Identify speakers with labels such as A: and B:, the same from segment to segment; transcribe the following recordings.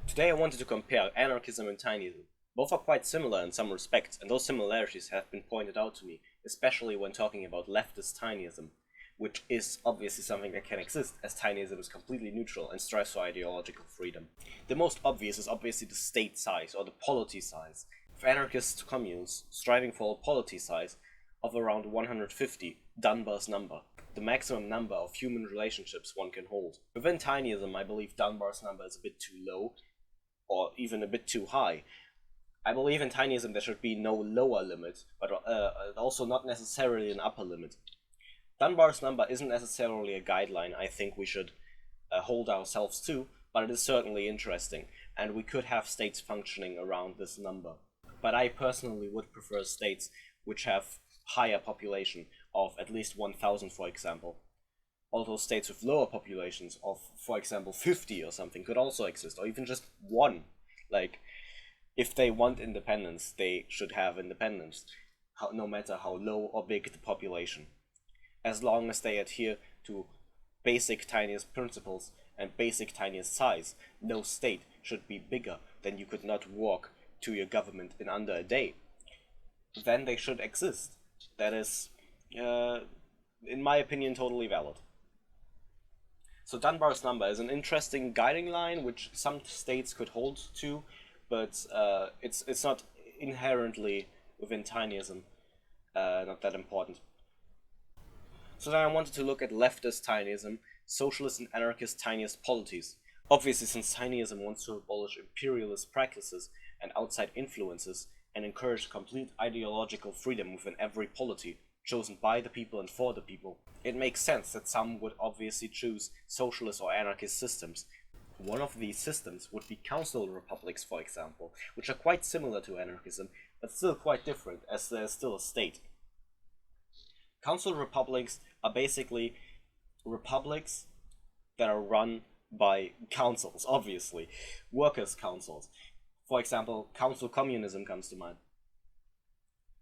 A: Today I wanted to compare anarchism and Tinism. Both are quite similar in some respects, and those similarities have been pointed out to me, especially when talking about leftist Tinism, which is obviously something that can exist, as Tinism is completely neutral and strives for ideological freedom. The most obvious is obviously the state size, or the polity size. For anarchist communes, striving for a polity size of around 150, Dunbar's number, the maximum number of human relationships one can hold. Within Tinism, I believe Dunbar's number is a bit too low, or even a bit too high. I believe in Tinism there should be no lower limit, but also not necessarily an upper limit. Dunbar's number isn't necessarily a guideline I think we should hold ourselves to, but it is certainly interesting, and we could have states functioning around this number. But I personally would prefer states which have higher population of at least 1,000, for example. Although states with lower populations of, for example, 50 or something could also exist, or even just one. Like, if they want independence, they should have independence, no matter how low or big the population. As long as they adhere to basic tiniest principles and basic tiniest size, no state should be bigger than you could not walk to your government in under a day. Then they should exist. That is, in my opinion, totally valid. So Dunbar's number is an interesting guiding line which some states could hold to, but it's not inherently within Tinism, not that important. So then I wanted to look at leftist Tinism, socialist and anarchist Tinist polities. Obviously, since Tinism wants to abolish imperialist practices and outside influences and encourage complete ideological freedom within every polity, chosen by the people and for the people, it makes sense that some would obviously choose socialist or anarchist systems. One of these systems would be council republics, for example, which are quite similar to anarchism, but still quite different, as there's still a state. Council republics are basically republics that are run by councils, obviously, workers' councils. For example, anarcho-communism comes to mind,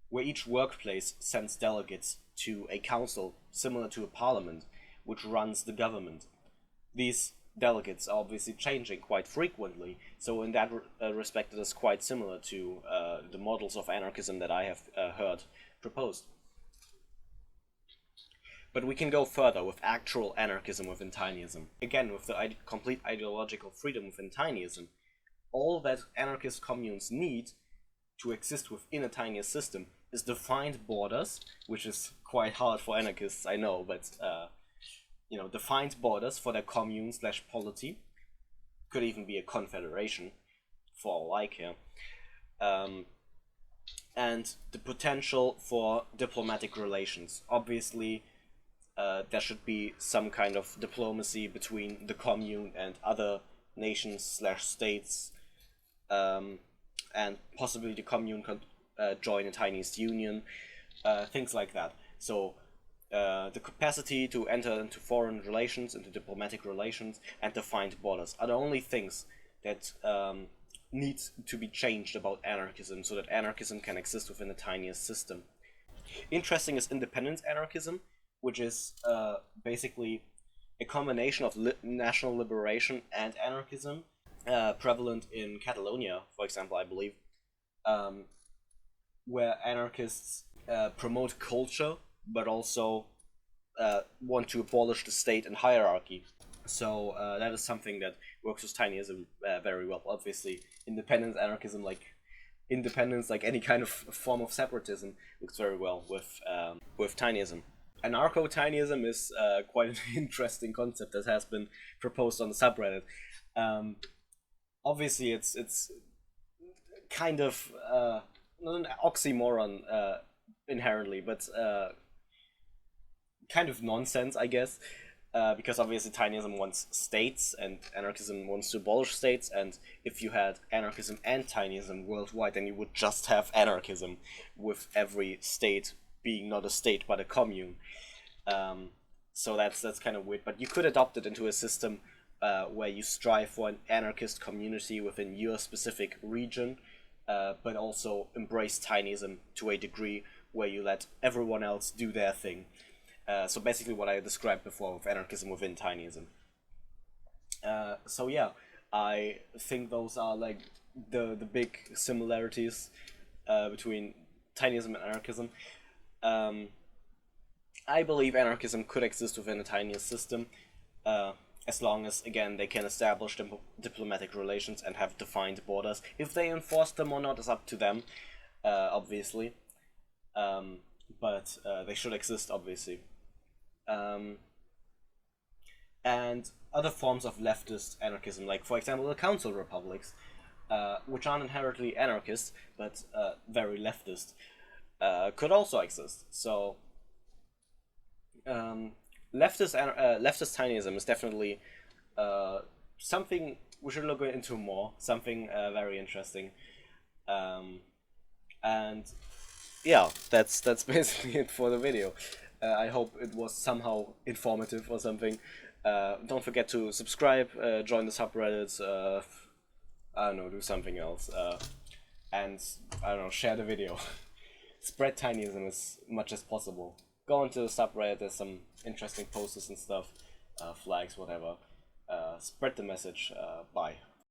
A: where each workplace sends delegates to a council similar to a parliament, which runs the government. These delegates are obviously changing quite frequently, so in that respect it is quite similar to the models of anarchism that I have heard proposed. But we can go further with actual anarchism within Tinism. Again, with the complete ideological freedom within Tinism, all that anarchist communes need to exist within a Tinist system is defined borders, which is quite hard for anarchists, I know, but defined borders for their commune slash polity. Could even be a confederation, for all I care. And the potential for diplomatic relations. Obviously, there should be some kind of diplomacy between the commune and other nations slash states, and possibly the commune could join a Tinist union, things like that. So the capacity to enter into foreign relations, into diplomatic relations, and defined borders are the only things that need to be changed about anarchism, so that anarchism can exist within a Tinist system. Interesting is independence anarchism, which is basically a combination of national liberation and anarchism, prevalent in Catalonia, for example, I believe, where anarchists promote culture, but also want to abolish the state and hierarchy. So that is something that works with Tinism very well. Obviously, independence anarchism, like any kind of form of separatism, works very well with Tinism. Anarcho-Tinyism is quite an interesting concept that has been proposed on the subreddit. Obviously, it's kind of not an oxymoron inherently, but kind of nonsense, I guess, because obviously Tinism wants states and anarchism wants to abolish states, and if you had anarchism and Tinism worldwide, then you would just have anarchism, with every state being not a state but a commune. So that's kind of weird, but you could adopt it into a system where you strive for an anarchist community within your specific region, but also embrace Tinism to a degree where you let everyone else do their thing. So basically what I described before with anarchism within Tinism. So yeah, I think those are like the big similarities between Tinism and anarchism. I believe anarchism could exist within a tiniest system, as long as, again, they can establish diplomatic relations and have defined borders. If they enforce them or not is up to them, obviously. But they should exist, obviously. And other forms of leftist anarchism, like, for example, the council republics, which aren't inherently anarchist, but very leftist, could also exist. So, leftist tinyism is definitely something we should look into more, something very interesting. And yeah, that's basically it for the video. I hope it was somehow informative or something. Don't forget to subscribe, join the subreddits, I don't know, do something else, and I don't know, share the video. Spread tinyism as much as possible. Go into the subreddit, there's some interesting posters and stuff, flags, whatever. Spread the message. Bye.